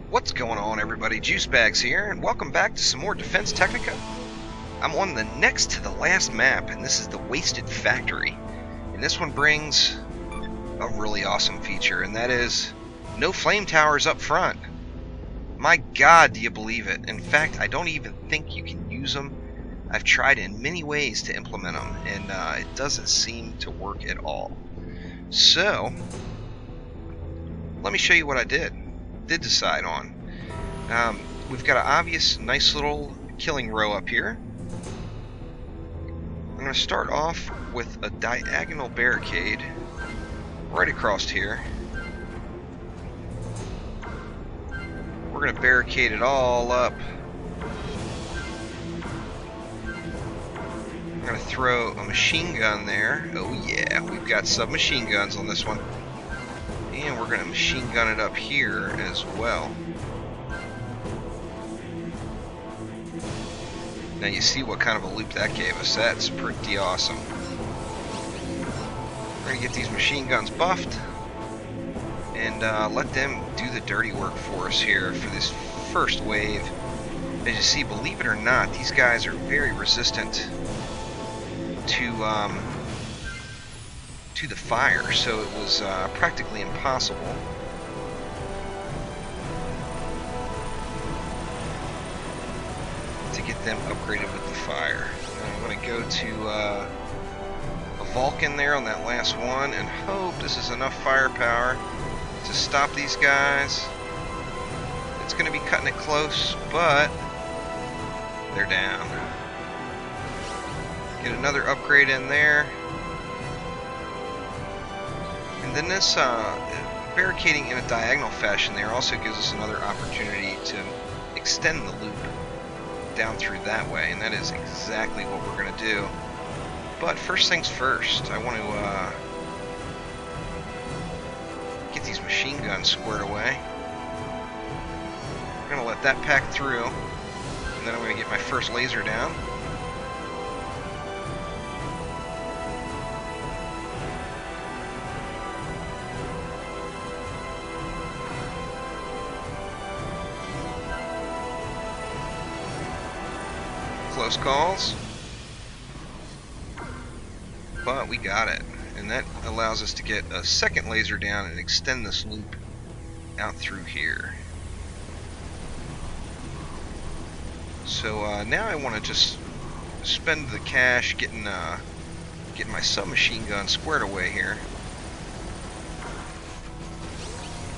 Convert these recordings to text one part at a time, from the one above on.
What's going on, everybody? Juicebags here, and welcome back to some more Defense Technica. I'm on the next to the last map, and this is the Wasted Factory. And this one brings a really awesome feature, and that is no flame towers up front. My God, do you believe it? In fact, I don't even think you can use them. I've tried in many ways to implement them, and it doesn't seem to work at all. So, let me show you what I did decide on. We've got an obvious, nice little killing row up here. I'm going to start off with a diagonal barricade right across here. We're going to barricade it all up. I'm going to throw a machine gun there. Oh yeah, we've got submachine guns on this one. And we're going to machine gun it up here as well. Now you see what kind of a loop that gave us. That's pretty awesome. We're going to get these machine guns buffed and let them do the dirty work for us here for this first wave. As you see, believe it or not, these guys are very resistant to the fire, so it was practically impossible to get them upgraded with the fire. Now I'm going to go to a Vulcan there on that last one and hope this is enough firepower to stop these guys. It's going to be cutting it close, but they're down. Get another upgrade in there. And then this barricading in a diagonal fashion there also gives us another opportunity to extend the loop down through that way, and that is exactly what we're going to do. But first things first, I want to get these machine guns squared away. I'm going to let that pack through, and then I'm going to get my first laser down. Close calls, but we got it, and that allows us to get a second laser down and extend this loop out through here. So now I want to just spend the cash getting my submachine gun squared away here.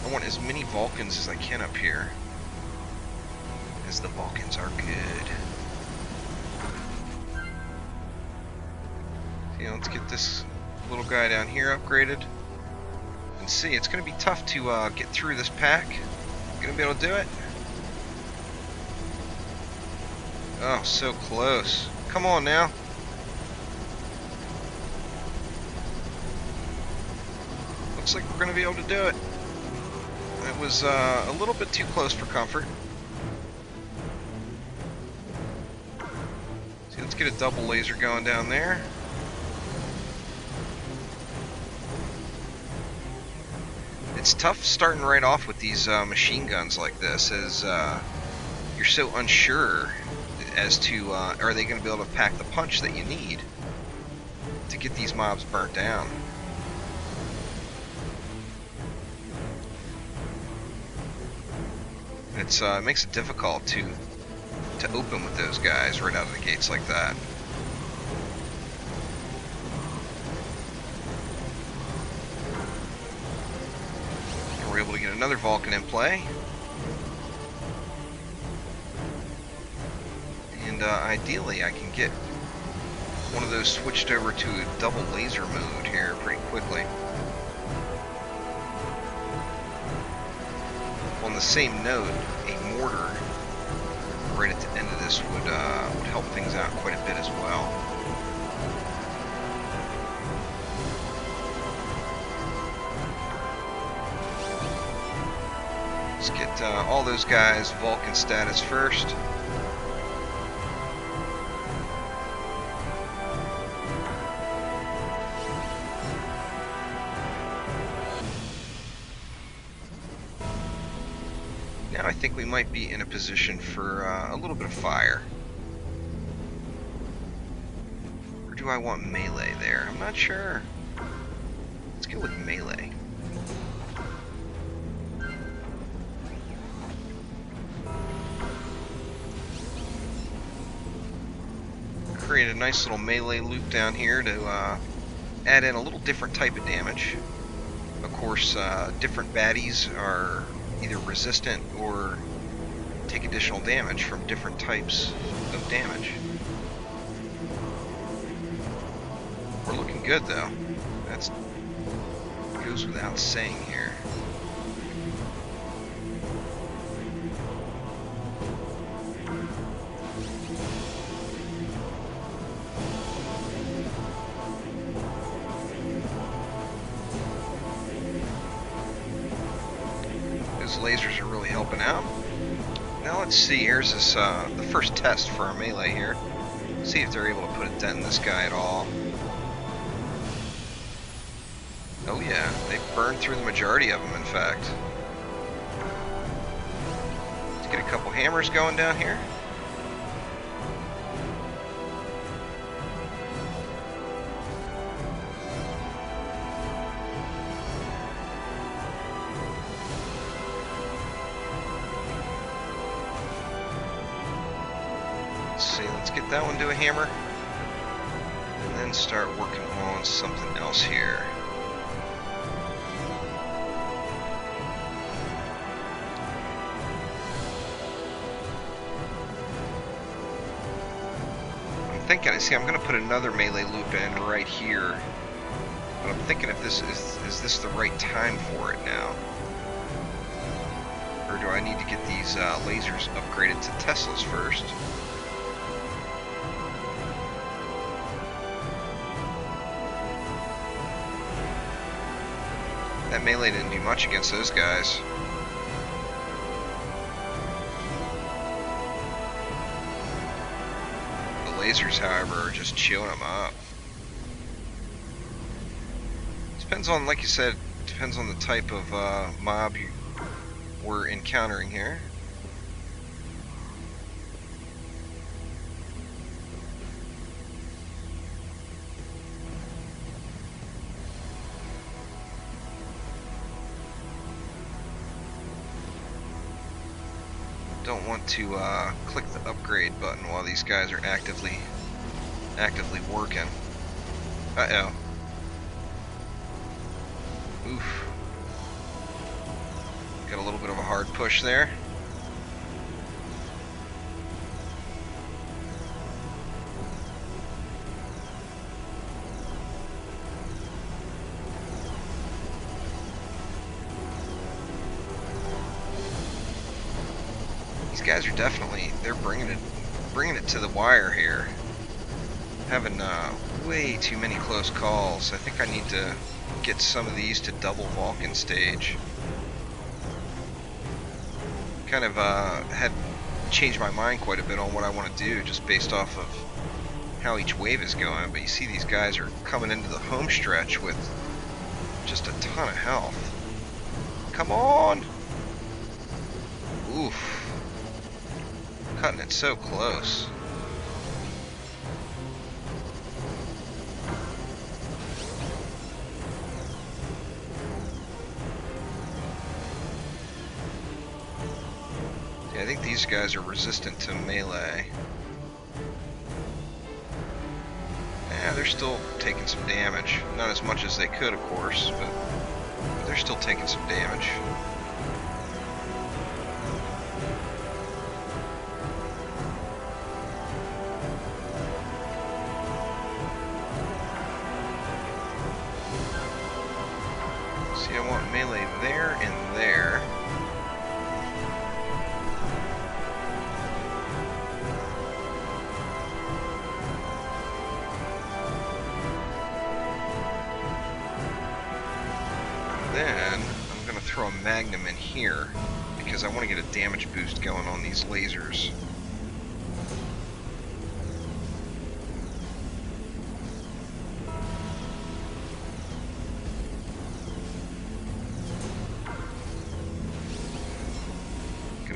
I want as many Vulcans as I can up here, as the Vulcans are good. Yeah, let's get this little guy down here upgraded. And see, it's going to be tough to get through this pack. Going to be able to do it? Oh, so close. Come on now. Looks like we're going to be able to do it. It was a little bit too close for comfort. See, let's get a double laser going down there. It's tough starting right off with these machine guns like this, as you're so unsure as to are they going to be able to pack the punch that you need to get these mobs burnt down. It makes it difficult to open with those guys right out of the gates like that. We're able to get another Vulcan in play, and ideally I can get one of those switched over to a double laser mode here pretty quickly. On the same note, a mortar right at the end of this would help things out quite a bit as well. Let's get all those guys Vulcan status first. Now I think we might be in a position for a little bit of fire. Or do I want melee there? I'm not sure. Let's go with melee. Create a nice little melee loop down here to add in a little different type of damage. Of course, different baddies are either resistant or take additional damage from different types of damage. We're looking good though. That goes without saying here. Lasers are really helping out. Now let's see, here's this the first test for our melee here. See if they're able to put a dent in this guy at all. Oh yeah, they burned through the majority of them, in fact. Let's get a couple hammers going down here. Let's get that one to a hammer, and then start working on something else here. I'm thinking, see, I'm going to put another melee loop in right here, but I'm thinking if this is this the right time for it now? Or do I need to get these lasers upgraded to Teslas first? That melee didn't do much against those guys. The lasers, however, are just chewing them up. Depends on, like you said, depends on the type of mob we're encountering here. Don't want to click the upgrade button while these guys are actively working. Uh-oh. Oof. Got a little bit of a hard push there. These guys are definitely, they're bringing it to the wire here. Having way too many close calls. I think I need to get some of these to double Vulcan stage. Kind of had changed my mind quite a bit on what I want to do just based off of how each wave is going. But you see these guys are coming into the home stretch with just a ton of health. Come on! Oof. Cutting it so close. Yeah, I think these guys are resistant to melee. Yeah, they're still taking some damage. Not as much as they could, of course, but they're still taking some damage. See, I want melee there and there. Then I'm going to throw a magnum in here because I want to get a damage boost going on these lasers.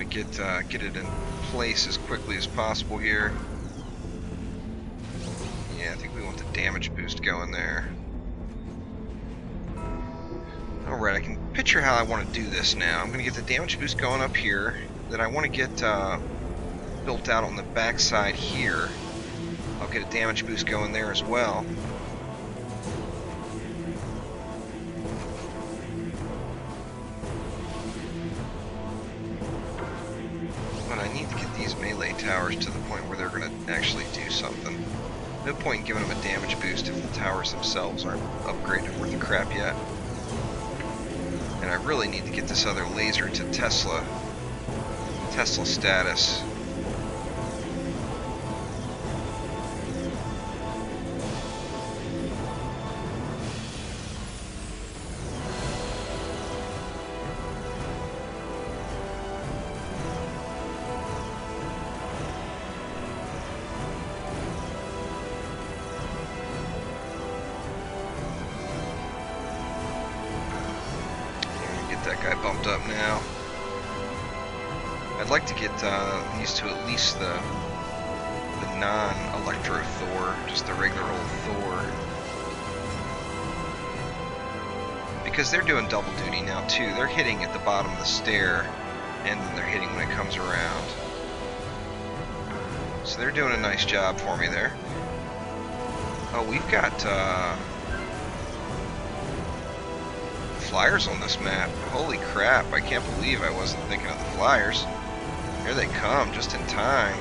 to get it in place as quickly as possible here. Yeah, I think we want the damage boost going there. Alright, I can picture how I want to do this now. I'm going to get the damage boost going up here. Then I want to get built out on the back side here. I'll get a damage boost going there as well. But I need to get these melee towers to the point where they're going to actually do something. No point in giving them a damage boost if the towers themselves aren't upgraded worth a crap yet. And I really need to get this other laser to Tesla status. That guy bumped up now. I'd like to get these to at least the non-electro Thor, just the regular old Thor, because they're doing double duty now too. They're hitting at the bottom of the stair, and then they're hitting when it comes around. So they're doing a nice job for me there. Oh, we've got flyers on this map. Holy crap, I can't believe I wasn't thinking of the flyers. Here they come, just in time.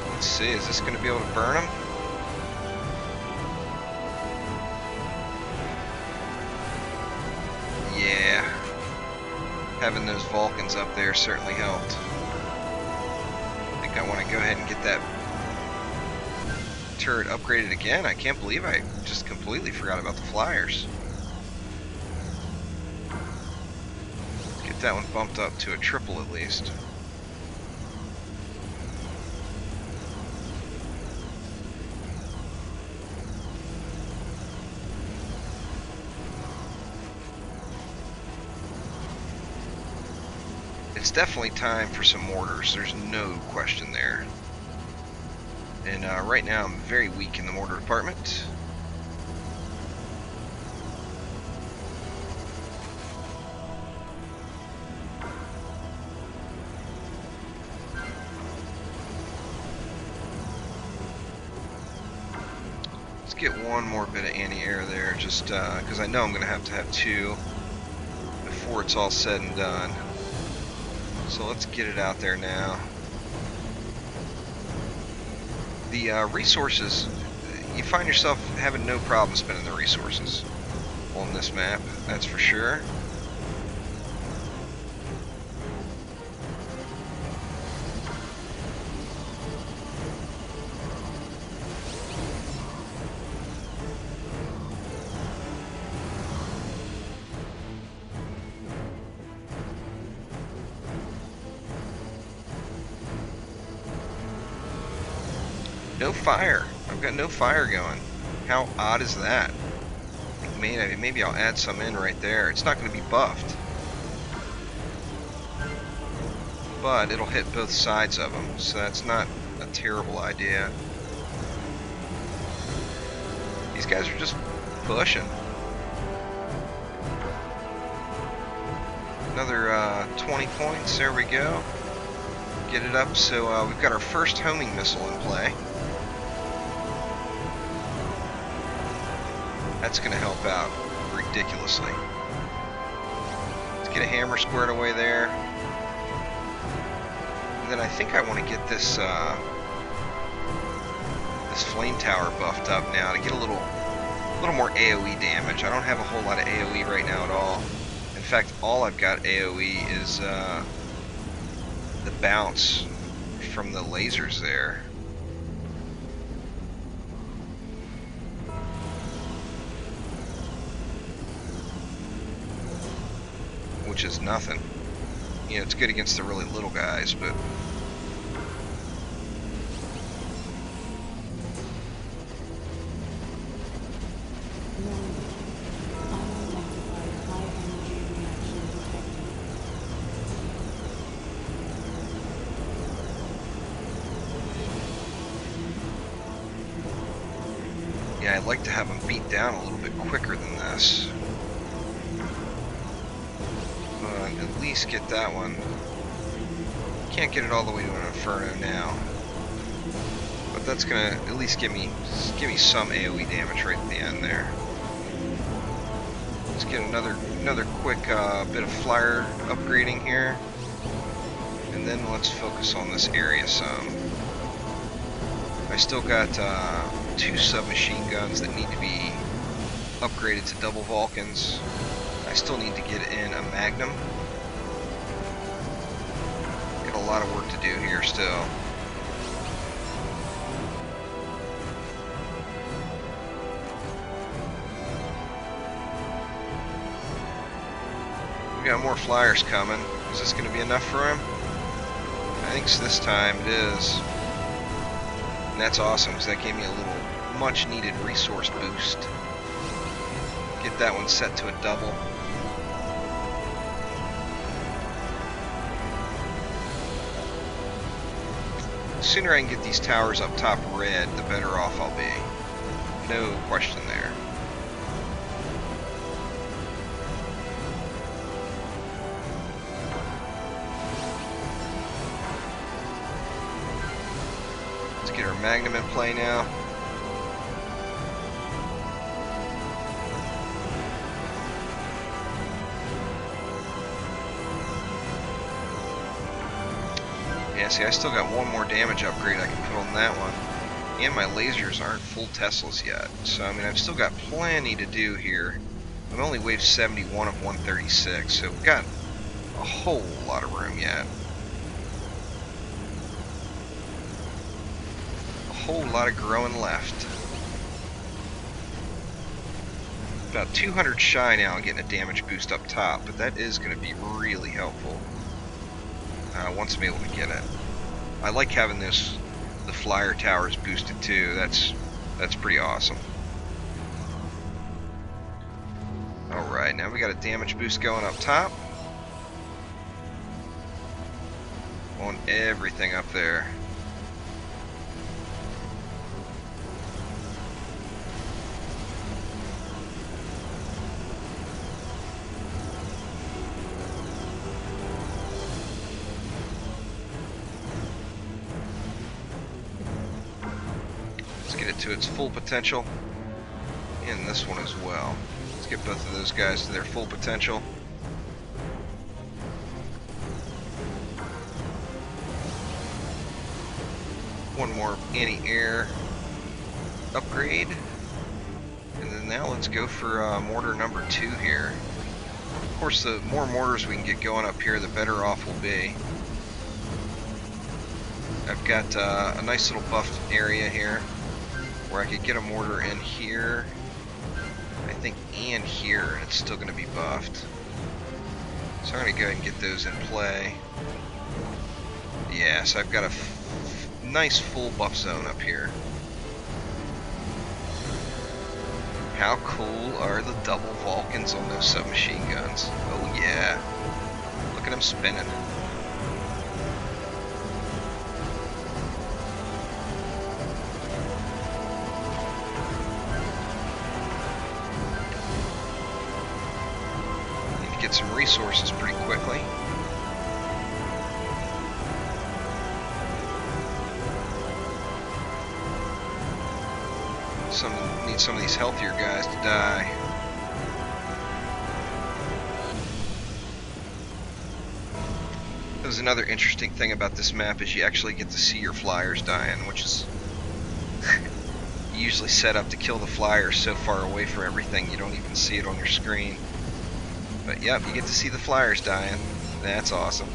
Let's see, is this going to be able to burn them? Yeah. Having those Vulcans up there certainly helped. I think I want to go ahead and get that turret upgraded again. I can't believe I just completely forgot about the flyers. That one bumped up to a triple at least. It's definitely time for some mortars, there's no question there. And right now I'm very weak in the mortar department. Get one more bit of anti-air there, just because I know I'm going to have two before it's all said and done. So let's get it out there now. The resources, you find yourself having no problem spending the resources on this map, that's for sure. No fire. I've got no fire going. How odd is that? Maybe I'll add some in right there. It's not going to be buffed, but it'll hit both sides of them, so that's not a terrible idea. These guys are just pushing. Another 20 points. There we go. Get it up. So we've got our first homing missile in play. That's going to help out ridiculously. Let's get a hammer squared away there. And then I think I want to get this this flame tower buffed up now to get a little more AoE damage. I don't have a whole lot of AoE right now at all. In fact, all I've got AoE is the bounce from the lasers there. Which is nothing. You know, it's good against the really little guys, but Yeah, I'd like to have them beat down a little bit quicker than this. At least get that one. Can't get it all the way to an Inferno now. But that's gonna at least give me some AoE damage right at the end there. Let's get another quick bit of flyer upgrading here. And then let's focus on this area some. I still got 2 submachine guns that need to be upgraded to double Vulcans. I still need to get in a Magnum. Got a lot of work to do here still. We got more flyers coming. Is this going to be enough for him? I think this time it is. And that's awesome because that gave me a little much needed resource boost. Get that one set to a double. The sooner I can get these towers up top red, the better off I'll be. No question there. Let's get our Magnum in play now. Yeah, see, I still got one more damage upgrade I can put on that one. And my lasers aren't full Teslas yet. So, I mean, I've still got plenty to do here. I'm only wave 71 of 136, so we've got a whole lot of room yet. A whole lot of growing left. About 200 shy now getting a damage boost up top, but that is going to be really helpful. Once I'm able to get it. I like having the flyer towers boosted too. That's pretty awesome. Alright, now we got a damage boost going up top. On everything up there. Get it to its full potential, and this one as well. Let's get both of those guys to their full potential. One more anti-air upgrade, and then now let's go for mortar number 2 here. Of course, the more mortars we can get going up here, the better off we'll be. I've got a nice little buffed area here where I could get a mortar in here, I think, and here, and it's still going to be buffed. So I'm going to go ahead and get those in play. Yeah, so I've got a nice full buff zone up here. How cool are the double Vulcans on those submachine guns? Oh yeah. Look at them spinning. Get some resources pretty quickly. Need some of these healthier guys to die. There's another interesting thing about this map is you actually get to see your flyers dying, which is usually set up to kill the flyers so far away from everything you don't even see it on your screen. But yep, you get to see the flyers dying. That's awesome.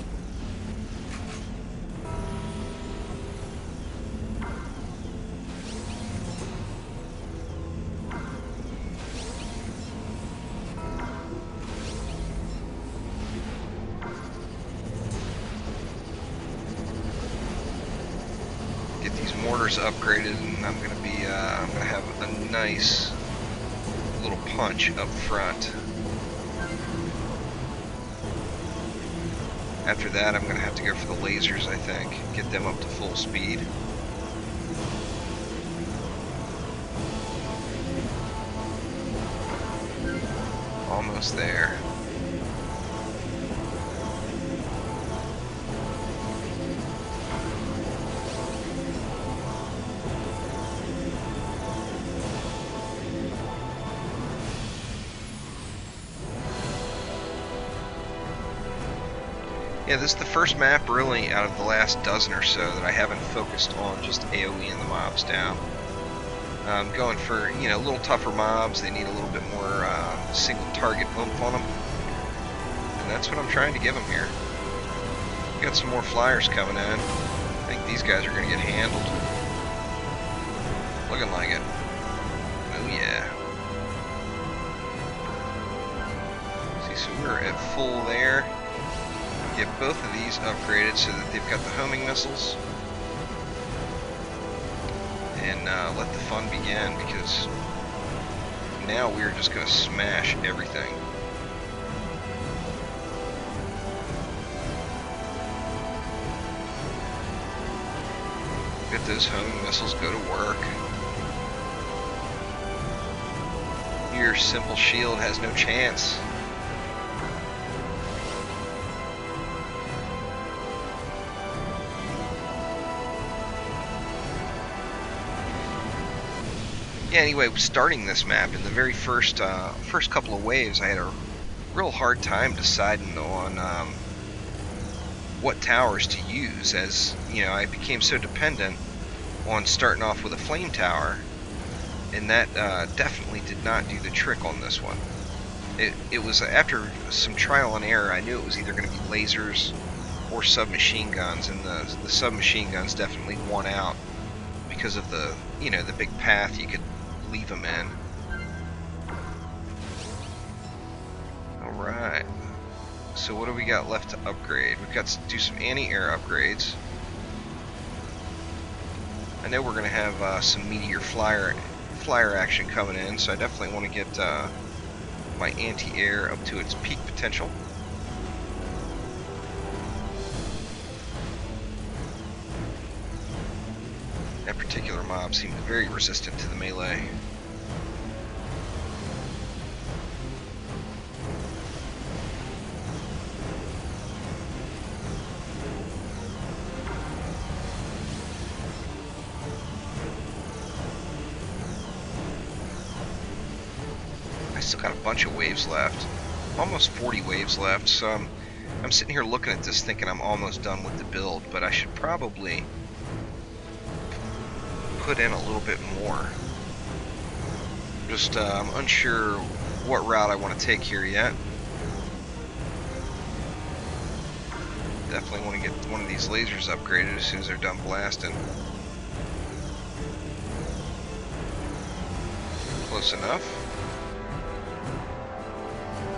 Get these mortars upgraded, and I'm gonna have a nice little punch up front. After that, I'm going to have to go for the lasers, I think. Get them up to full speed. Almost there. Yeah, this is the first map really out of the last dozen or so that I haven't focused on just AoE and the mobs down. I'm going for, you know, a little tougher mobs. They need a little bit more single target oomph on them. And that's what I'm trying to give them here. Got some more flyers coming in. I think these guys are going to get handled. Looking like it. Oh yeah. See, so we're at full there. Get both of these upgraded so that they've got the homing missiles. And let the fun begin, because now we're just going to smash everything. Get those homing missiles, go to work. Your simple shield has no chance. Yeah, anyway, starting this map, in the very first couple of waves, I had a real hard time deciding on what towers to use, as, you know, I became so dependent on starting off with a flame tower, and that definitely did not do the trick on this one. It was after some trial and error, I knew it was either going to be lasers or submachine guns, and the submachine guns definitely won out because of the, you know, the big path you could leave them in. Alright, so what do we got left to upgrade? We've got to do some anti-air upgrades. I know we're going to have some meteor flyer action coming in, so I definitely want to get my anti-air up to its peak potential. That particular mob seemed very resistant to the melee. I still got a bunch of waves left. Almost 40 waves left, so I'm sitting here looking at this thinking I'm almost done with the build, but I should probably put in a little bit more. Just I'm unsure what route I want to take here yet. Definitely want to get one of these lasers upgraded as soon as they're done blasting. Close enough.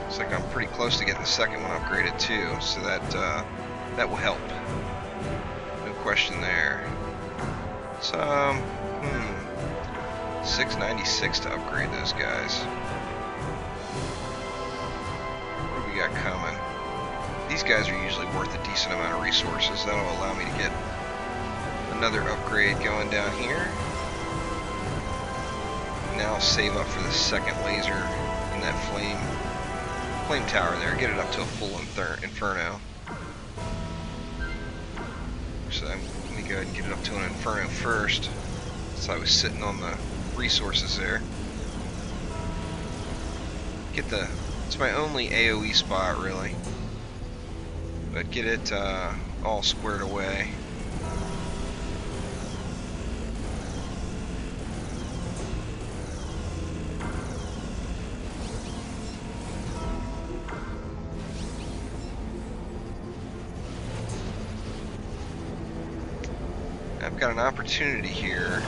Looks like I'm pretty close to getting the second one upgraded too, so that will help. No question there. So, 696 to upgrade those guys. What do we got coming? These guys are usually worth a decent amount of resources. That'll allow me to get another upgrade going down here. Now I'll save up for the second laser in that flame tower there. Get it up to a full inferno. So let me go ahead and get it up to an inferno first. So I was sitting on the resources there. It's my only AoE spot really. But get it all squared away. I've got an opportunity here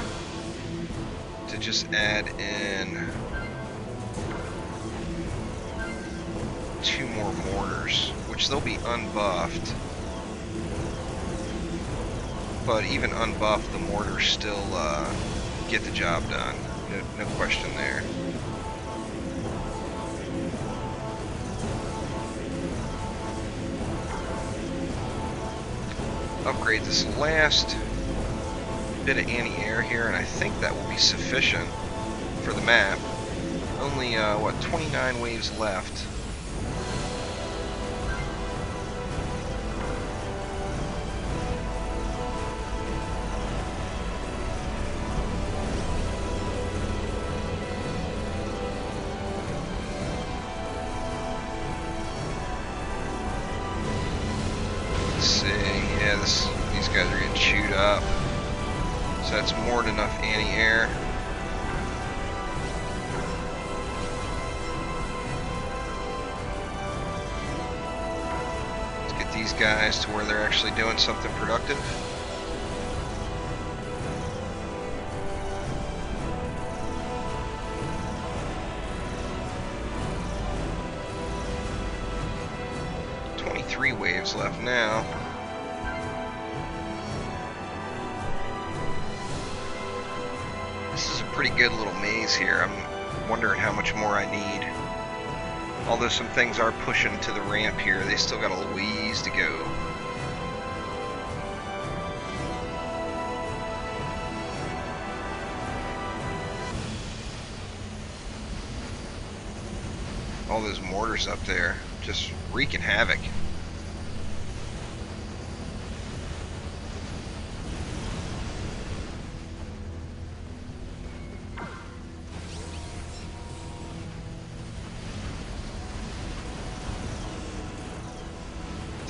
to just add in 2 more mortars, which they'll be unbuffed. But even unbuffed, the mortars still get the job done. No question there. Upgrade this last bit of anti-air here, and I think that will be sufficient for the map. only, what, 29 waves left. Let's see, yeah, these guys are getting chewed up. So that's more than enough anti-air. These guys to where they're actually doing something productive. Three waves left now. This is a pretty good little maze here. I'm wondering how much more I need. Although some things are pushing to the ramp here, they still got a ways to go. All those mortars up there just wreaking havoc.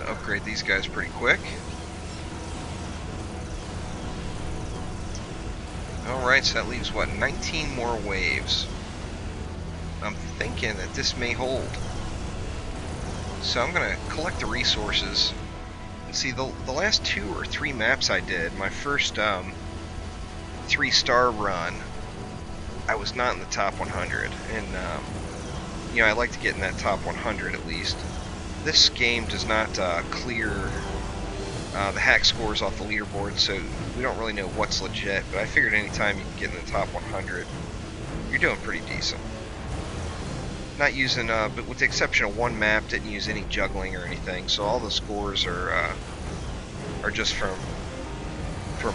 Upgrade these guys pretty quick. Alright, so that leaves, what, 19 more waves. I'm thinking that this may hold. So I'm going to collect the resources. See, the last 2 or 3 maps I did, my first 3-star run, I was not in the top 100. And, you know, I like to get in that top 100 at least. This game does not clear the hack scores off the leaderboard, so we don't really know what's legit, but I figured anytime you can get in the top 100, you're doing pretty decent. Not using, but with the exception of one map, didn't use any juggling or anything, so all the scores are just from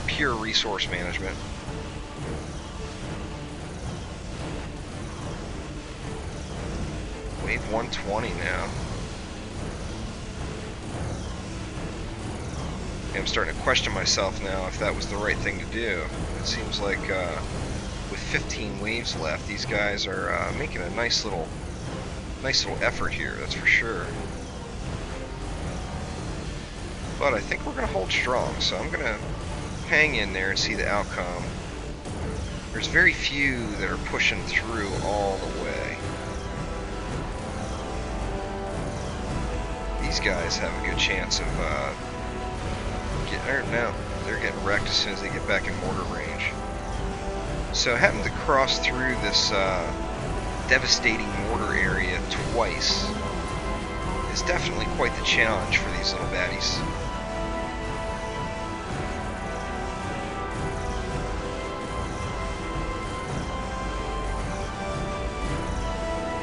pure resource management. Wave 120 now. I'm starting to question myself now if that was the right thing to do. It seems like with 15 waves left, these guys are making a nice little effort here, that's for sure. But I think we're going to hold strong, so I'm going to hang in there and see the outcome. There's very few that are pushing through all the way. These guys have a good chance of no, they're getting wrecked as soon as they get back in mortar range. So having to cross through this devastating mortar area twice is definitely quite the challenge for these little baddies.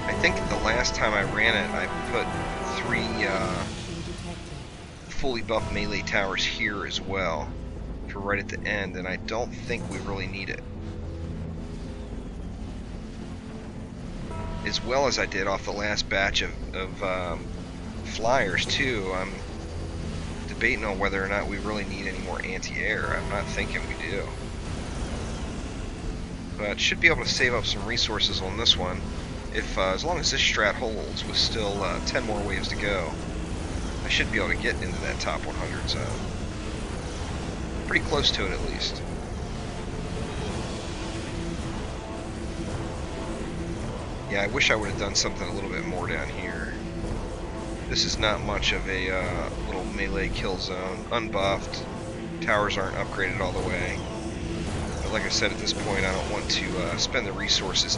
I think the last time I ran it, I put 3 fully buffed melee towers here as well for right at the end, and I don't think we really need it. As well as I did off the last batch of flyers too. I'm debating on whether or not we really need any more anti-air. I'm not thinking we do. But should be able to save up some resources on this one if as long as this strat holds with still 10 more waves to go. I should be able to get into that top 100 zone. Pretty close to it at least. Yeah, I wish I would have done something a little bit more down here. This is not much of a little melee kill zone. Unbuffed. Towers aren't upgraded all the way. But like I said, at this point I don't want to spend the resources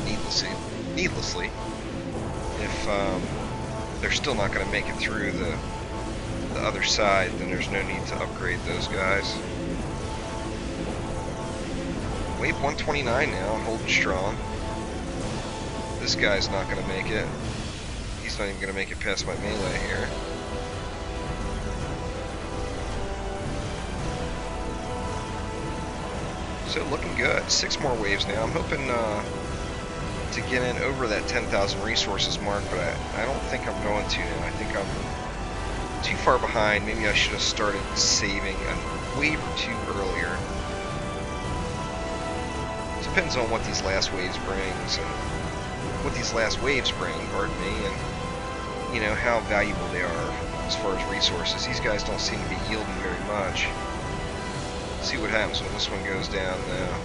needlessly. If they're still not going to make it through the other side, then there's no need to upgrade those guys. Wave 129 now, holding strong. This guy's not going to make it. He's not even going to make it past my melee here. So looking good. 6 more waves now. I'm hoping to get in over that 10,000 resources mark, but I don't think I'm going to now. I think I'm too far behind. Maybe I should have started saving a wave or two earlier. Depends on what these last waves brings and pardon me, and you know how valuable they are as far as resources. These guys don't seem to be yielding very much. Let's see what happens when this one goes down now.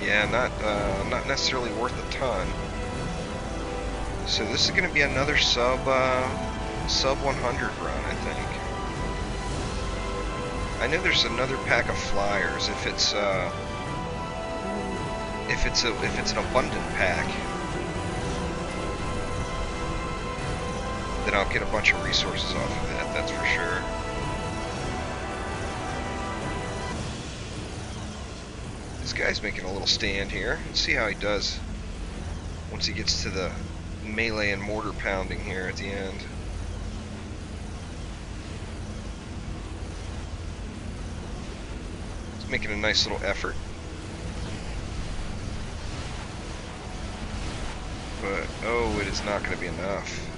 Yeah, not necessarily worth a ton. So this is going to be another sub 100 run, I think. I know there's another pack of flyers if it's an abundant pack. Then I'll get a bunch of resources off of that, that's for sure. This guy's making a little stand here. Let's see how he does once he gets to the melee and mortar pounding here at the end. He's making a nice little effort. But, oh, it is not going to be enough.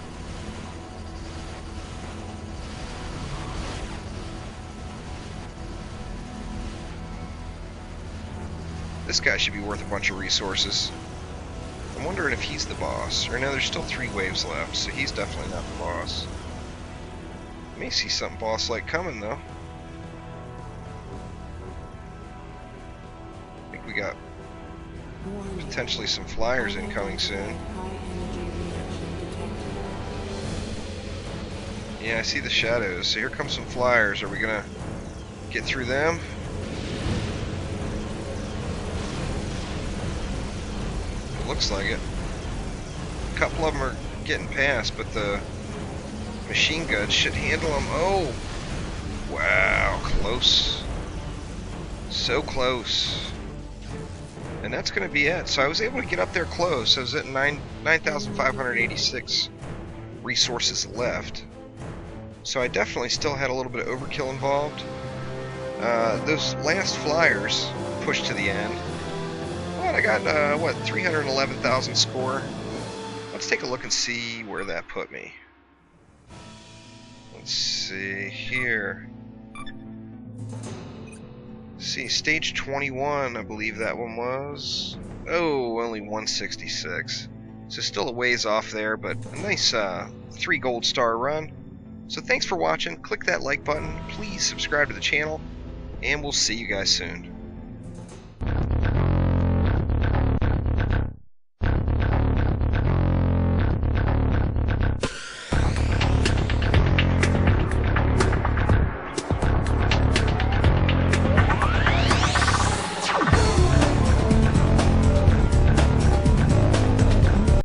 This guy should be worth a bunch of resources. I'm wondering if he's the boss. Or no, there's still 3 waves left, so he's definitely not the boss. May see something boss-like coming, though. I think we got potentially some flyers incoming soon. Yeah, I see the shadows. So here come some flyers. Are we gonna get through them? It looks like it. A couple of them are getting past, but the machine guns should handle them. Oh! Wow, close. So close. And that's going to be it. So I was able to get up there close. I was at 9,586 resources left. So I definitely still had a little bit of overkill involved. Those last flyers pushed to the end. What, I got, what, 311,000 score? Let's take a look and see where that put me. Let's see here. See, stage 21, I believe that one was. Oh, only 166. So still a ways off there, but a nice 3 gold star run. So thanks for watching. Click that like button. Please subscribe to the channel, and we'll see you guys soon.